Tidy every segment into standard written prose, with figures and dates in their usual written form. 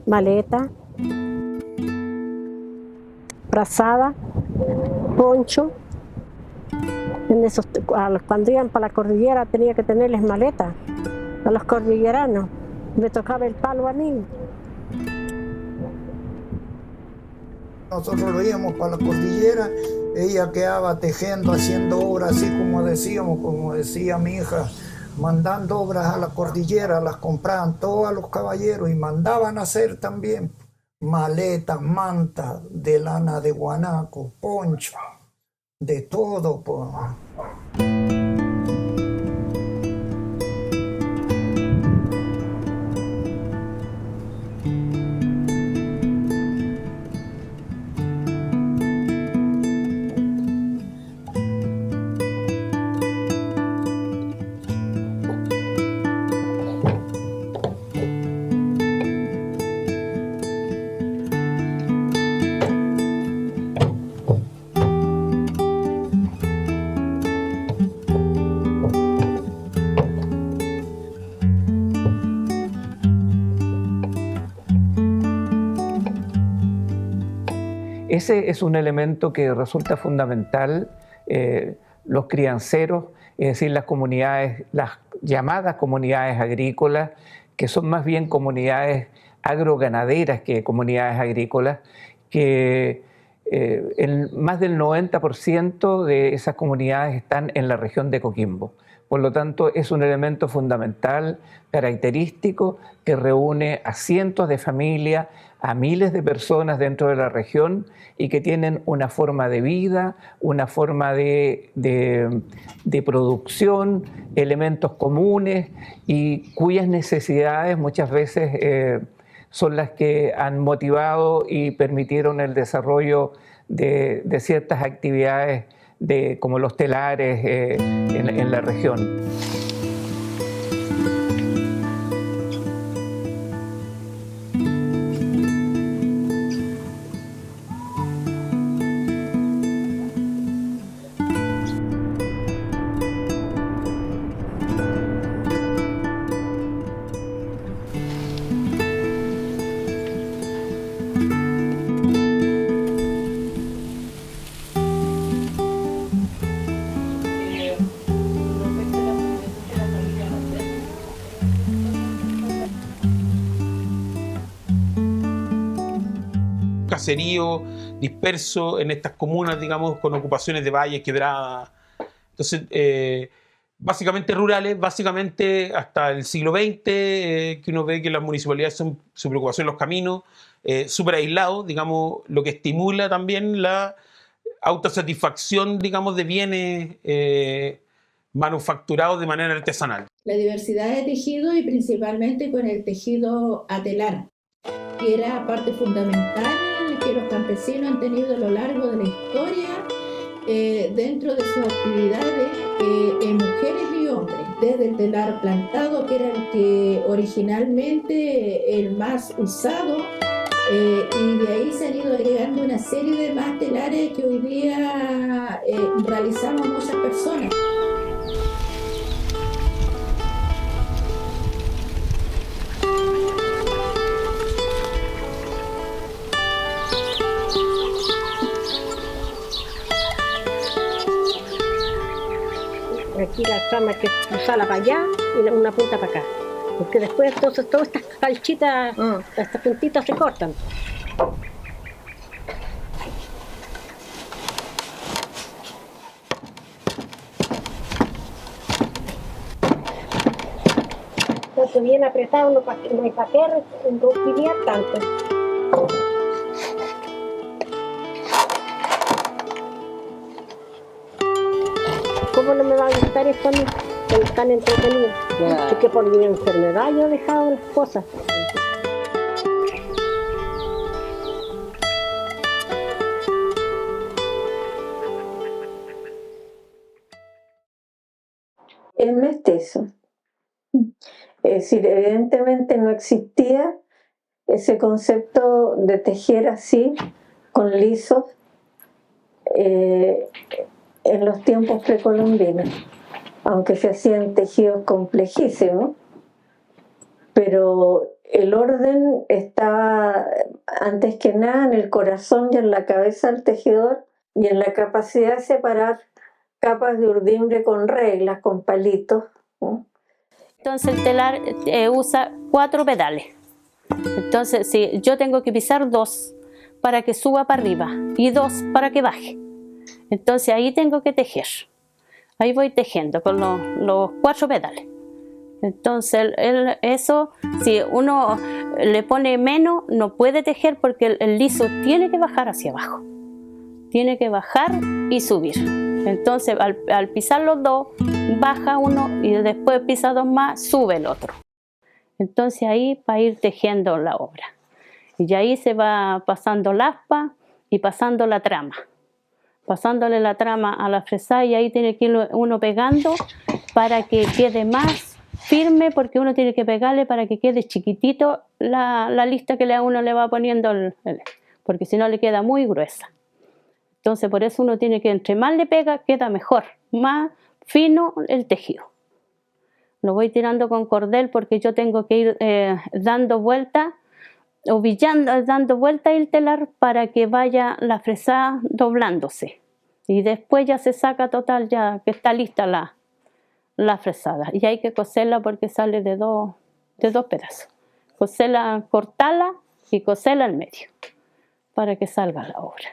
maleta, frazada, poncho. Cuando iban para la cordillera tenía que tenerles maleta a los cordilleranos. Me tocaba el palo a mí. Nosotros lo íbamos para la cordillera, ella quedaba tejiendo, haciendo obras, así como decíamos, como decía mi hija, mandando obras a la cordillera, las compraban todos a los caballeros y mandaban a hacer también maletas, mantas de lana de guanaco, poncho, de todo, pues. Ese es un elemento que resulta fundamental. Los crianceros, es decir, las comunidades, las llamadas comunidades agrícolas, que son más bien comunidades agroganaderas que comunidades agrícolas, que más del 90% de esas comunidades están en la región de Coquimbo. Por lo tanto, es un elemento fundamental, característico, que reúne a cientos de familias, a miles de personas dentro de la región y que tienen una forma de vida, una forma de producción, elementos comunes y cuyas necesidades muchas veces son las que han motivado y permitieron el desarrollo de ciertas actividades como los telares en la región. Caserío disperso en estas comunas, digamos, con ocupaciones de valles, quebradas. Entonces, básicamente rurales, básicamente hasta el siglo XX, que uno ve que las municipalidades son su preocupación los caminos, súper aislados, digamos, lo que estimula también la autosatisfacción, digamos, de bienes manufacturados de manera artesanal. La diversidad de tejido y principalmente con el tejido a telar, que era parte fundamental que los campesinos han tenido a lo largo de la historia dentro de sus actividades, mujeres y hombres, desde el telar plantado, que era el que originalmente el más usado, y de ahí se han ido agregando una serie de más telares que hoy día realizamos muchas personas. Aquí la trama hay que cruzarla para allá y una punta para acá. Porque después entonces todas estas calchitas, estas puntitas se cortan. Entonces bien apretado, no hay para qué enroquillar tanto. ¿Cómo no me va a gustar esto a mí? Cuando están entretenidos. Yeah. Es que por mi enfermedad yo he dejado las cosas. El mestizo. Es decir, evidentemente no existía ese concepto de tejer así, con lisos, en los tiempos precolombinos, aunque se hacían tejidos complejísimos, pero el orden estaba antes que nada en el corazón y en la cabeza del tejedor y en la capacidad de separar capas de urdimbre con reglas, con palitos, ¿no? Entonces el telar usa 4 pedales. Entonces si yo tengo que pisar 2 para que suba para arriba y 2 para que baje. Entonces ahí tengo que tejer. Ahí voy tejiendo con los 4 pedales. Entonces eso, si uno le pone menos, no puede tejer porque el liso tiene que bajar hacia abajo. Tiene que bajar y subir. Entonces al pisar los 2, baja uno y después pisa 2 más, sube el otro. Entonces ahí va a ir tejiendo la obra. Y ahí se va pasando la aspa y pasando la trama. Pasándole la trama a la fresada y ahí tiene que ir uno pegando para que quede más firme, porque uno tiene que pegarle para que quede chiquitito la lista que uno le va poniendo, porque si no le queda muy gruesa. Entonces por eso uno tiene que, entre más le pega, queda mejor, más fino el tejido. Lo voy tirando con cordel porque yo tengo que ir dando vueltas, ovillando, dando vueltas el telar para que vaya la fresada doblándose. Y después ya se saca total, ya que está lista la fresada. Y hay que coserla porque sale de dos pedazos. Coserla, cortarla y coserla al medio para que salga la obra.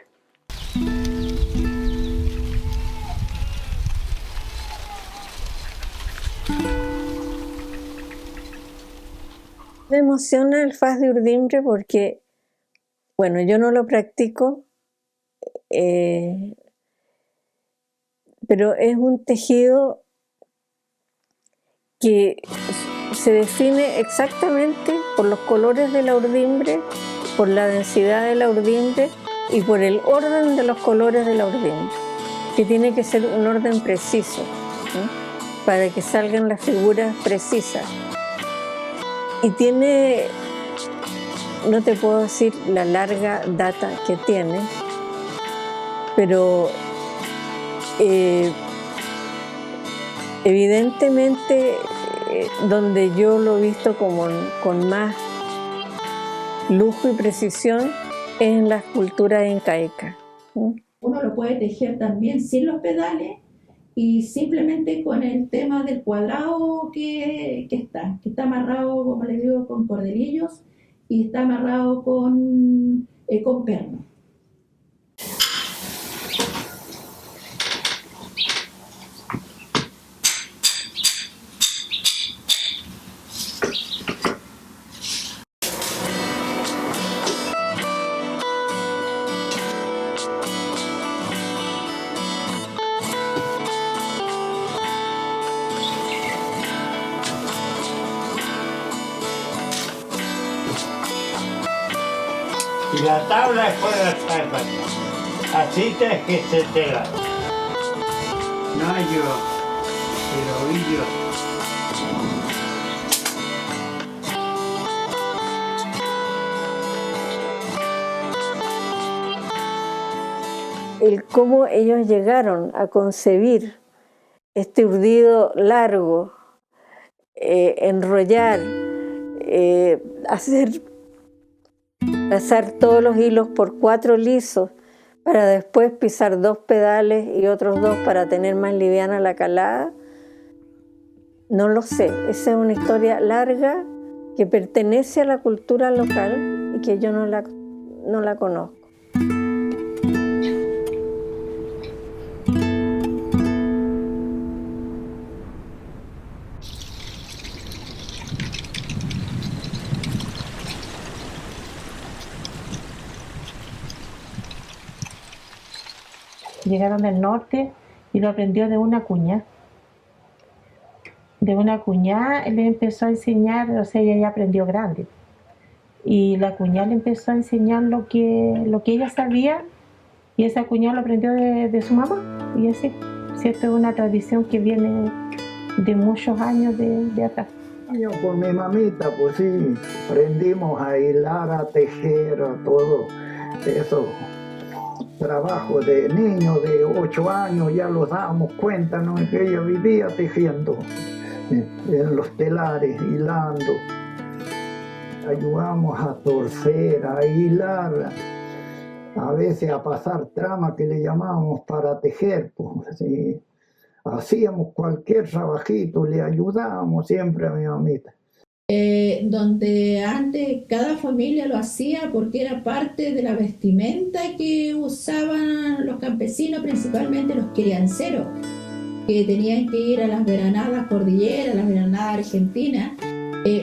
Me emociona el faz de urdimbre porque, bueno, yo no lo practico, pero es un tejido que se define exactamente por los colores de la urdimbre, por la densidad de la urdimbre y por el orden de los colores de la urdimbre, que tiene que ser un orden preciso, ¿no? Para que salgan las figuras precisas. Y tiene, no te puedo decir la larga data que tiene, pero evidentemente donde yo lo he visto como con más lujo y precisión es en la escultura incaica. Uno lo puede tejer también sin los pedales y simplemente con el tema del cuadrado que está amarrado, como les digo, con cordelillos y está amarrado con perno. Y la tabla después de la tabla. Así tienes que se tela. No yo, pero vi yo. El cómo ellos llegaron a concebir este urdido largo, enrollar, pasar todos los hilos por 4 lisos para después pisar 2 pedales y otros 2 para tener más liviana la calada, no lo sé. Esa es una historia larga que pertenece a la cultura local y que yo no la conozco. Llegaron del norte y lo aprendió de una cuñada. De una cuñada le empezó a enseñar, o sea, ella ya aprendió grande. Y la cuñada le empezó a enseñar lo que ella sabía y esa cuñada lo aprendió de su mamá. Y así, ¿cierto? Es una tradición que viene de muchos años de atrás. Yo con mi mamita, pues sí, aprendimos a hilar, a tejer, a todo eso. Trabajo de niño de 8 años, ya los damos cuenta, ¿no? Que ella vivía tejiendo en los telares, hilando. ayudábamos a torcer, a hilar, a veces a pasar trama que le llamábamos para tejer, pues, ¿sí? Hacíamos cualquier trabajito, le ayudábamos siempre a mi mamita. Donde antes cada familia lo hacía porque era parte de la vestimenta que usaban los campesinos, principalmente los crianceros, que tenían que ir a las veranadas cordilleras, las veranadas argentinas,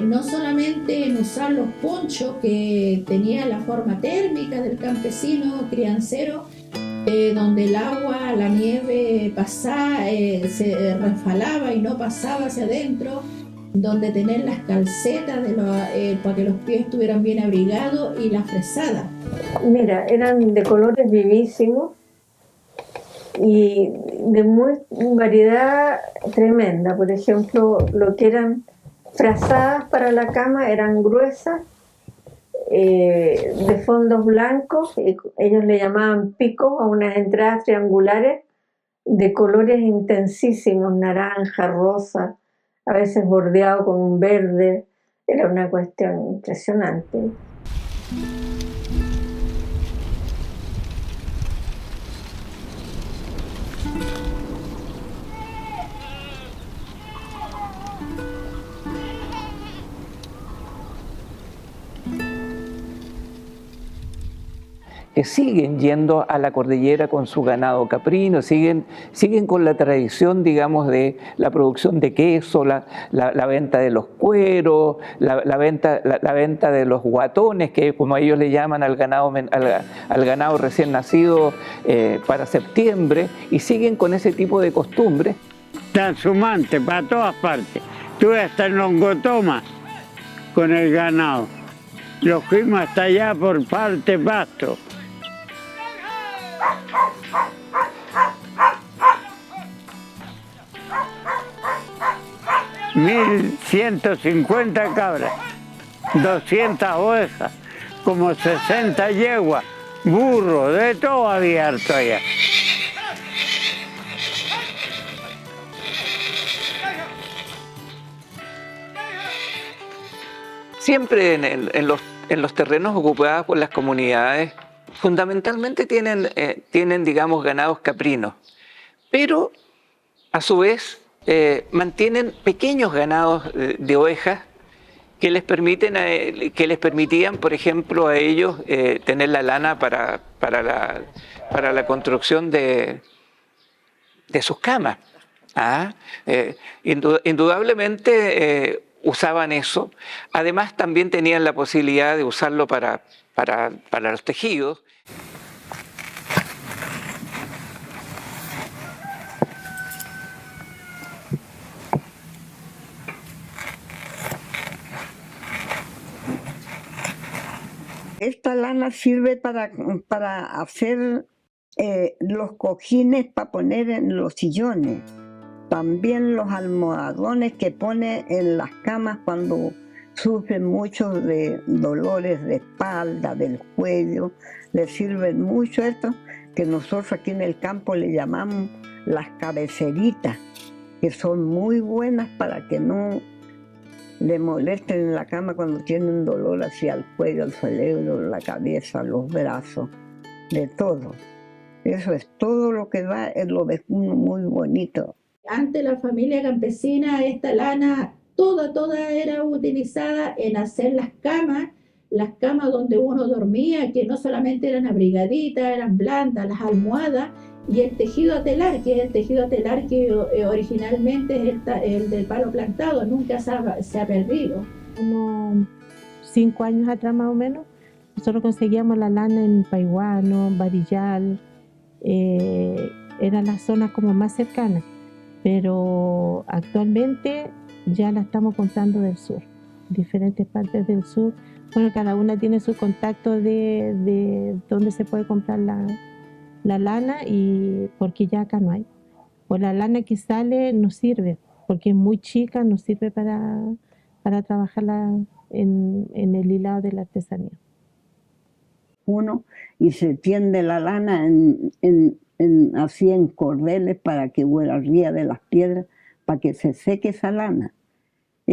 no solamente en usar los ponchos que tenían la forma térmica del campesino criancero, donde el agua, la nieve pasaba, se resbalaba y no pasaba hacia adentro, donde tener las calcetas para que los pies estuvieran bien abrigados y las fresadas. Mira, eran de colores vivísimos y de muy variedad tremenda. Por ejemplo, lo que eran frazadas para la cama eran gruesas, de fondos blancos, ellos le llamaban picos a unas entradas triangulares de colores intensísimos, naranja, rosa, a veces bordeado con un verde. Era una cuestión impresionante. Que siguen yendo a la cordillera con su ganado caprino, siguen con la tradición, digamos, de la producción de queso, la venta de los cueros, la venta de los guatones, que como ellos le llaman al ganado recién nacido para septiembre, y siguen con ese tipo de costumbres. Trashumante para todas partes. Estuve hasta en Longotoma con el ganado. Los fuimos hasta allá por parte Pasto. $1.150 cabras, 200 ovejas, como 60 yeguas, burros, de todo había harto allá. Siempre en los terrenos ocupados por las comunidades, fundamentalmente tienen, digamos, ganados caprinos, pero a su vez mantienen pequeños ganados de ovejas que les permitían, por ejemplo, a ellos tener la lana para la construcción de sus camas. Indudablemente usaban eso. Además, también tenían la posibilidad de usarlo para los tejidos. Esta lana sirve para hacer los cojines para poner en los sillones. También los almohadones que pone en las camas cuando sufren mucho de dolores de espalda, del cuello. Les sirven mucho esto, que nosotros aquí en el campo le llamamos las cabeceritas, que son muy buenas para que no le molesten en la cama cuando tienen dolor hacia el cuello, el cerebro, la cabeza, los brazos, de todo. Eso es todo lo que da, es lo de uno muy bonito. Antes la familia campesina, esta lana toda era utilizada en hacer las camas donde uno dormía, que no solamente eran abrigaditas, eran blandas, las almohadas, y el tejido telar, que es el tejido telar que originalmente es el del palo plantado, nunca se ha perdido. Unos 5 años atrás más o menos, nosotros conseguíamos la lana en Paiguano, Varillal, eran las zonas como más cercanas, pero actualmente ya la estamos comprando del sur, diferentes partes del sur. Bueno, cada una tiene su contacto de dónde se puede comprar la lana, y porque ya acá no hay. O la lana que sale no sirve, porque es muy chica, no sirve para trabajarla en el hilado de la artesanía. Y se tiende la lana así en cordeles para que vuela arriba de las piedras, para que se seque esa lana.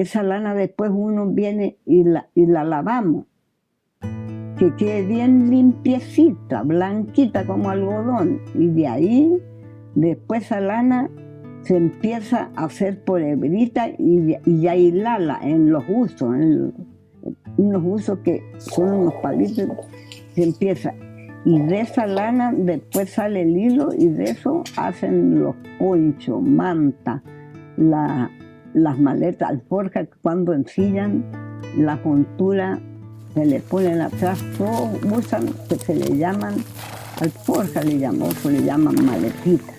esa lana después uno viene y la lavamos, que quede bien limpiecita, blanquita como algodón, y de ahí después esa lana se empieza a hacer por hebrita y a hilarla en los usos, unos usos que son unos palitos, se empieza. Y de esa lana después sale el hilo y de eso hacen los ponchos, mantas, las maletas, alforjas, cuando ensillan la montura se le ponen atrás, todos usan que se le llaman alforjas, le llaman maletitas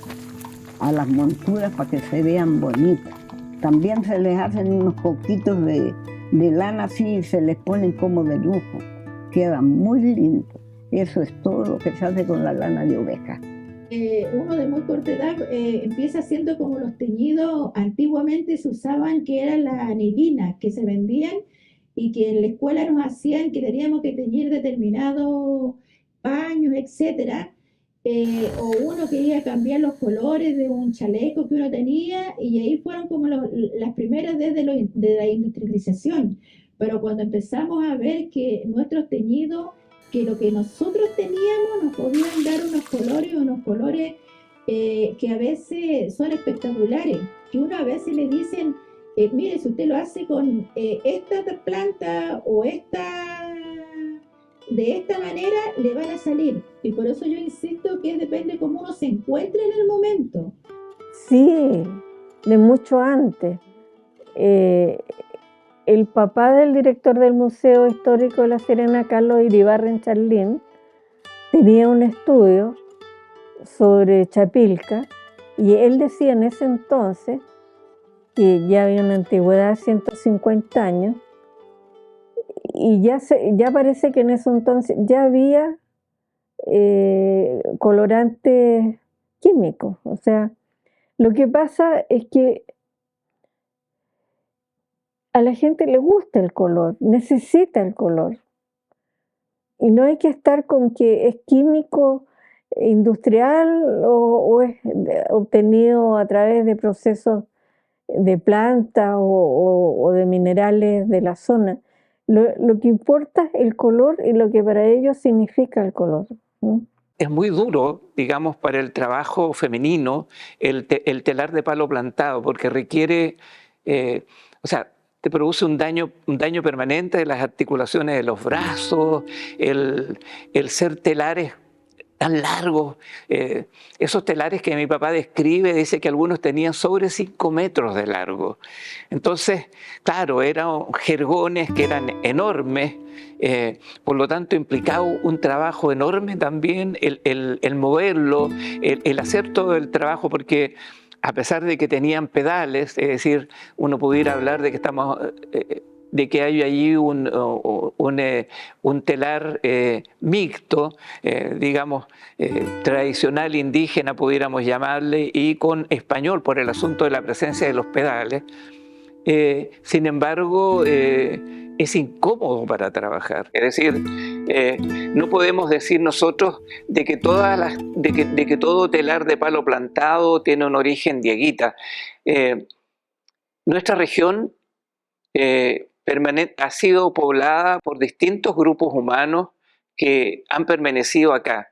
a las monturas para que se vean bonitas. También se les hacen unos poquitos de lana así y se les ponen como de lujo, quedan muy lindos. Eso es todo lo que se hace con la lana de oveja. Uno de muy corta edad empieza haciendo como los teñidos antiguamente se usaban, que eran las anilinas que se vendían y que en la escuela nos hacían que teníamos que teñir determinados paños, etcétera. O uno quería cambiar los colores de un chaleco que uno tenía y ahí fueron como las primeras desde de la industrialización. Pero cuando empezamos a ver que nuestros teñidos, que lo que nosotros teníamos nos podían dar unos colores que a veces son espectaculares, que uno a veces le dicen, mire, si usted lo hace con esta planta o de esta manera, le van a salir. Y por eso yo insisto que depende cómo uno se encuentre en el momento. Sí, de mucho antes. El papá del director del Museo Histórico de La Serena, Carlos Iribarren Charlín, tenía un estudio sobre Chapilca y él decía en ese entonces que ya había una antigüedad de 150 años y ya parece que en ese entonces ya había colorantes químicos. O sea, lo que pasa es que a la gente le gusta el color, necesita el color. Y no hay que estar con que es químico, industrial o es obtenido a través de procesos de plantas o de minerales de la zona. Lo que importa es el color y lo que para ellos significa el color. Es muy duro, digamos, para el trabajo femenino el telar de palo plantado, porque requiere, o sea, te produce un daño permanente de las articulaciones de los brazos, el ser telares tan largos, esos telares que mi papá describe, dice que algunos tenían sobre 5 metros de largo. Entonces, claro, eran jergones que eran enormes, por lo tanto implicaba un trabajo enorme también el moverlo, el hacer todo el trabajo, porque a pesar de que tenían pedales, es decir, uno pudiera hablar de que de que hay allí un telar mixto, digamos, tradicional indígena, pudiéramos llamarle, y con español por el asunto de la presencia de los pedales. Sin embargo, es incómodo para trabajar. Es decir, no podemos decir nosotros de que todo telar de palo plantado tiene un origen dieguita. Nuestra región ha sido poblada por distintos grupos humanos que han permanecido acá.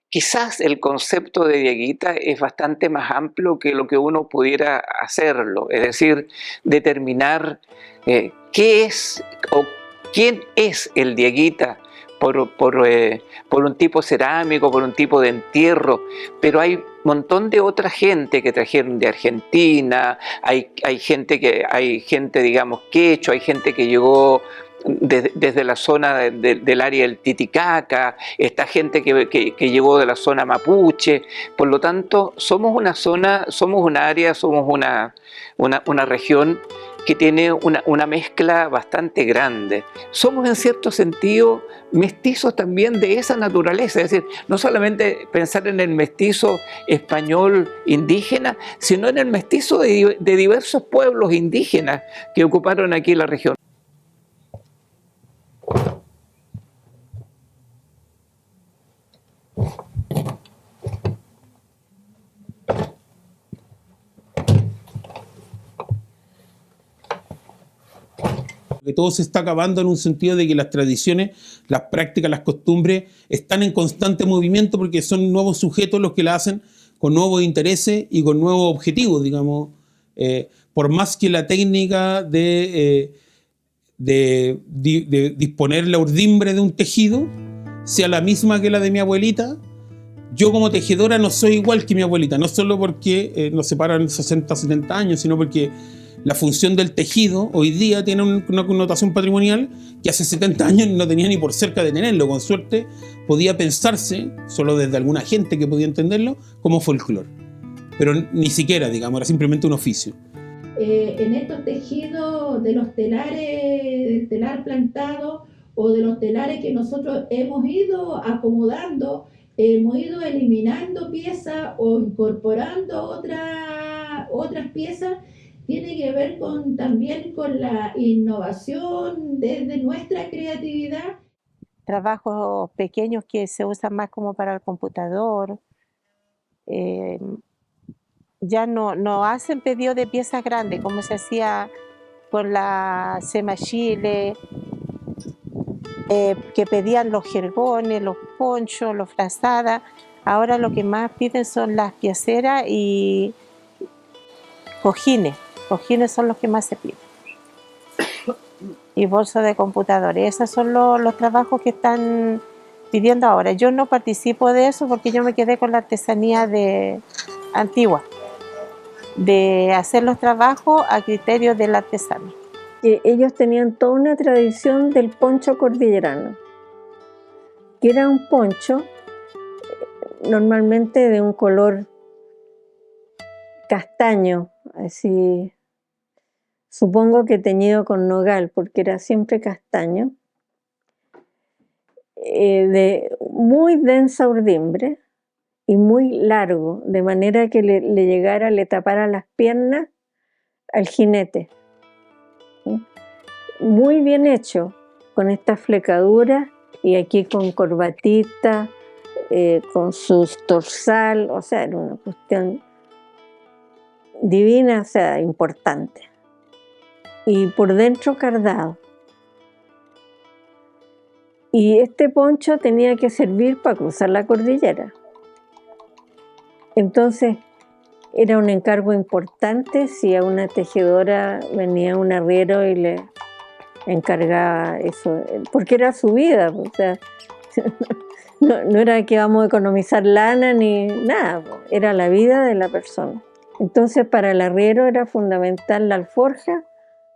Quizás el concepto de dieguita es bastante más amplio que lo que uno pudiera hacerlo, es decir, determinar qué es o quién es el dieguita por un tipo cerámico, por un tipo de entierro, pero hay un montón de otra gente que trajeron de Argentina, hay gente, digamos, quechua, hay gente que llegó desde la zona del área del Titicaca, esta gente que llegó de la zona mapuche. Por lo tanto, somos una región que tiene una mezcla bastante grande. Somos en cierto sentido mestizos también de esa naturaleza, es decir, no solamente pensar en el mestizo español indígena, sino en el mestizo de diversos pueblos indígenas que ocuparon aquí la región. que todo se está acabando en un sentido de que las tradiciones, las prácticas, las costumbres están en constante movimiento porque son nuevos sujetos los que la hacen con nuevos intereses y con nuevos objetivos, digamos. Por más que la técnica de disponer la urdimbre de un tejido sea la misma que la de mi abuelita, yo como tejedora no soy igual que mi abuelita, no solo porque nos separan 60, 70 años, sino porque la función del tejido hoy día tiene una connotación patrimonial que hace 70 años no tenía ni por cerca de tenerlo. Con suerte podía pensarse, solo desde alguna gente que podía entenderlo, como folclore. Pero ni siquiera, digamos, era simplemente un oficio. En estos tejidos de los telares, del telar plantado o de los telares que nosotros hemos ido acomodando, hemos ido eliminando piezas o incorporando otras piezas, tiene que ver también con la innovación desde nuestra creatividad. Trabajos pequeños que se usan más como para el computador. Ya no hacen pedido de piezas grandes como se hacía con la semachile, que pedían los jergones, los ponchos, los frazadas. Ahora lo que más piden son las pieceras y cojines. Cojines son los que más se piden. Y bolsos de computadores. Esos son los trabajos que están pidiendo ahora. Yo no participo de eso porque yo me quedé con la artesanía antigua, de hacer los trabajos a criterio del artesano. Ellos tenían toda una tradición del poncho cordillerano, que era un poncho normalmente de un color castaño, así, supongo que teñido con nogal, porque era siempre castaño, de muy densa urdimbre y muy largo, de manera que le tapara las piernas al jinete. Muy bien hecho, con estas flecaduras y aquí con corbatita, con su dorsal, o sea, era una cuestión divina, o sea, importante. Y por dentro cardado. Y este poncho tenía que servir para cruzar la cordillera. Entonces, era un encargo importante si a una tejedora venía un arriero y le encargaba eso, porque era su vida, o sea, no era que vamos a economizar lana ni nada, era la vida de la persona. Entonces, para el arriero era fundamental la alforja,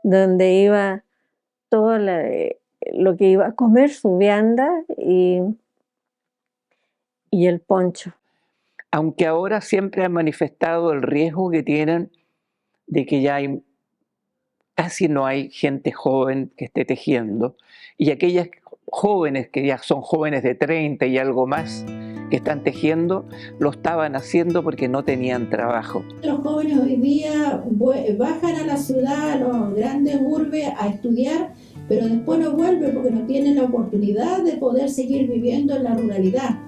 donde iba todo lo que iba a comer, su vianda y el poncho. Aunque ahora siempre han manifestado el riesgo que tienen de que ya casi no hay gente joven que esté tejiendo, y aquellas jóvenes que ya son jóvenes de 30 y algo más que están tejiendo, lo estaban haciendo porque no tenían trabajo. Los jóvenes hoy día bajan a la ciudad, a los grandes urbes a estudiar, pero después no vuelven porque no tienen la oportunidad de poder seguir viviendo en la ruralidad.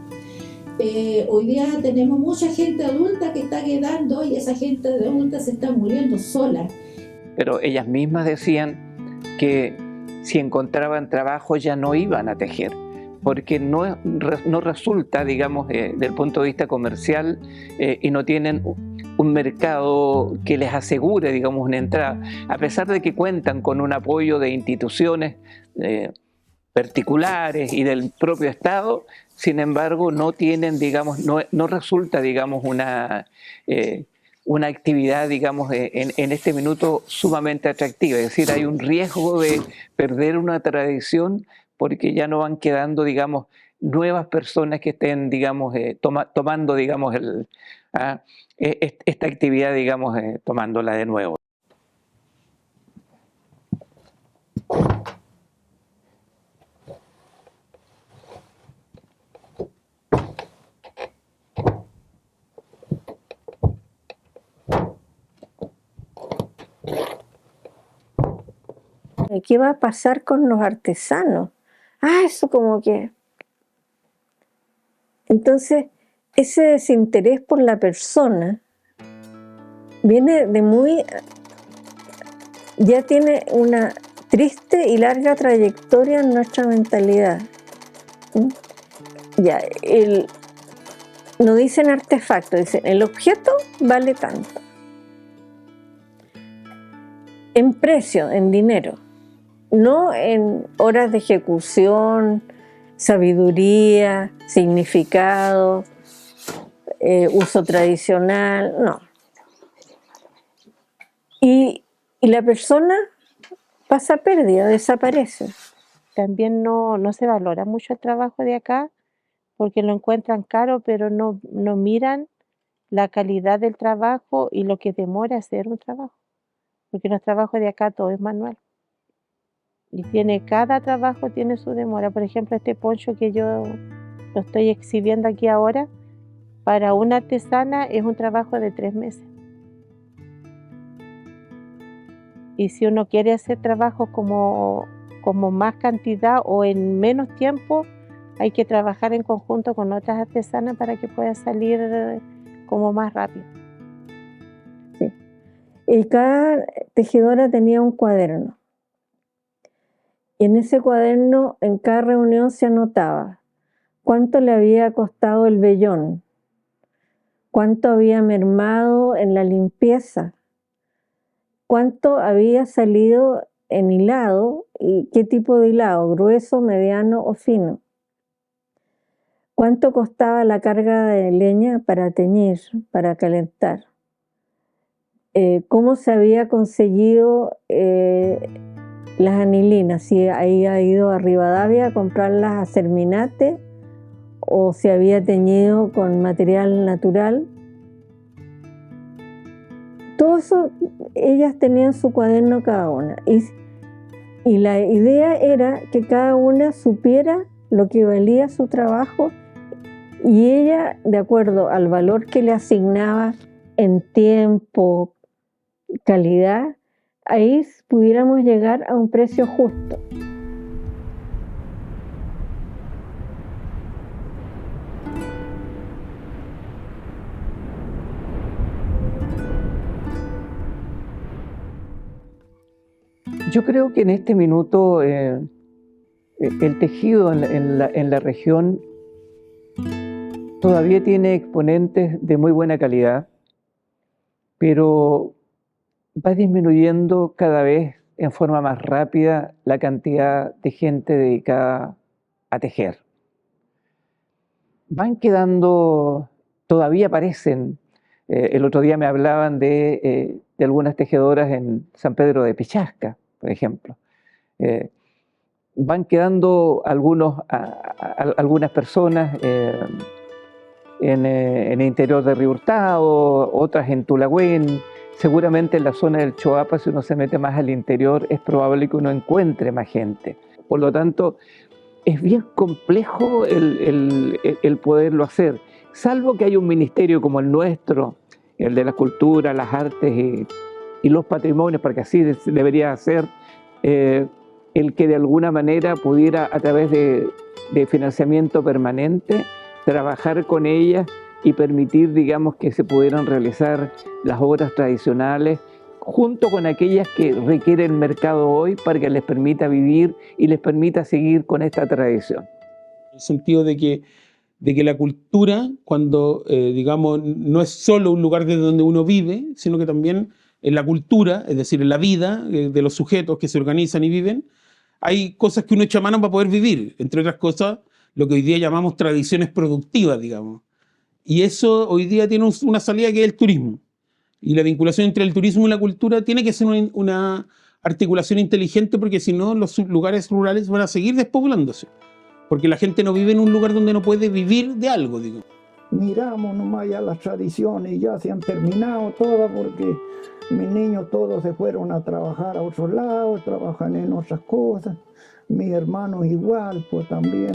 Hoy día tenemos mucha gente adulta que está quedando y esa gente adulta se está muriendo sola. Pero ellas mismas decían que si encontraban trabajo ya no iban a tejer, porque no resulta, digamos, del punto de vista comercial y no tienen un mercado que les asegure, digamos, una entrada, a pesar de que cuentan con un apoyo de instituciones particulares y del propio Estado. Sin embargo, no tienen, digamos, no resulta, digamos, una actividad, digamos, en este minuto sumamente atractiva. Es decir, hay un riesgo de perder una tradición porque ya no van quedando, digamos, nuevas personas que estén, digamos, tomando, digamos, esta actividad, digamos, tomándola de nuevo. ¿Qué va a pasar con los artesanos? Eso como que... Entonces, ese desinterés por la persona viene de muy... Ya tiene una triste y larga trayectoria en nuestra mentalidad. Ya, no dicen artefacto, dicen el objeto vale tanto. En precio, en dinero, no en horas de ejecución, sabiduría, significado, uso tradicional, no. Y la persona pasa pérdida, desaparece. También no se valora mucho el trabajo de acá porque lo encuentran caro, pero no miran la calidad del trabajo y lo que demora hacer un trabajo. Porque los trabajos de acá todo es manual. Y cada trabajo tiene su demora. Por ejemplo, este poncho que yo lo estoy exhibiendo aquí ahora, para una artesana es un trabajo de 3 meses. Y si uno quiere hacer trabajos como más cantidad o en menos tiempo, hay que trabajar en conjunto con otras artesanas para que pueda salir como más rápido. Sí. Y cada tejedora tenía un cuaderno. Y en ese cuaderno, en cada reunión se anotaba cuánto le había costado el vellón, cuánto había mermado en la limpieza, cuánto había salido en hilado y qué tipo de hilado, grueso, mediano o fino. Cuánto costaba la carga de leña para teñir, para calentar. Cómo se había conseguido las anilinas, si había ido a Rivadavia a comprarlas a Cerminate o si había teñido con material natural. Todo eso, ellas tenían su cuaderno cada una. Y la idea era que cada una supiera lo que valía su trabajo y ella, de acuerdo al valor que le asignaba en tiempo, calidad, ahí pudiéramos llegar a un precio justo. Yo creo que en este minuto el tejido en la región todavía tiene exponentes de muy buena calidad, pero va disminuyendo cada vez en forma más rápida la cantidad de gente dedicada a tejer. Van quedando, todavía aparecen, el otro día me hablaban de algunas tejedoras en San Pedro de Pichasca, por ejemplo. Van quedando algunas personas en el interior de Río Hurtado, otras en Tulagüen. Seguramente en la zona del Choapa, si uno se mete más al interior, es probable que uno encuentre más gente. Por lo tanto, es bien complejo el poderlo hacer, salvo que haya un ministerio como el nuestro, el de la cultura, las artes y los patrimonios, porque así debería ser, el que de alguna manera pudiera, a través de financiamiento permanente, trabajar con ellas y permitir, digamos, que se pudieran realizar las obras tradicionales junto con aquellas que requiere el mercado hoy para que les permita vivir y les permita seguir con esta tradición. En el sentido de que la cultura, cuando, digamos, no es solo un lugar desde donde uno vive, sino que también en la cultura, es decir, en la vida de los sujetos que se organizan y viven, hay cosas que uno echa mano para poder vivir, entre otras cosas, lo que hoy día llamamos tradiciones productivas, digamos. Y eso hoy día tiene una salida que es el turismo. Y la vinculación entre el turismo y la cultura tiene que ser una articulación inteligente, porque si no, los lugares rurales van a seguir despoblándose. Porque la gente no vive en un lugar donde no puede vivir de algo, digo. Miramos nomás ya las tradiciones, ya se han terminado todas porque mis niños todos se fueron a trabajar a otros lados, trabajan en otras cosas. Mis hermanos igual, pues también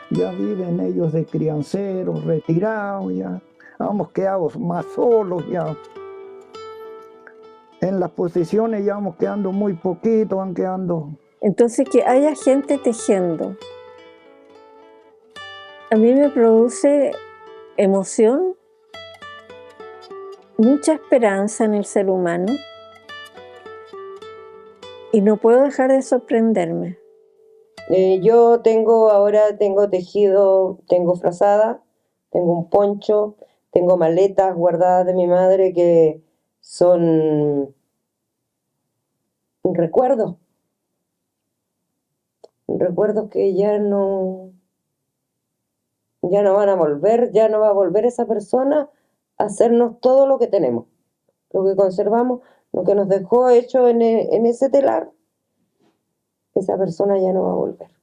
ya viven ellos de crianceros, retirados, ya hemos quedado más solos ya. En las posiciones ya vamos quedando muy poquito, van quedando. Entonces, que haya gente tejiendo, a mí me produce emoción, mucha esperanza en el ser humano y no puedo dejar de sorprenderme. Yo ahora tengo tejido, tengo frazada, tengo un poncho, tengo maletas guardadas de mi madre que son recuerdos que ya no van a volver, ya no va a volver esa persona a hacernos todo lo que tenemos, lo que conservamos, lo que nos dejó hecho en ese telar. Esa persona ya no va a volver.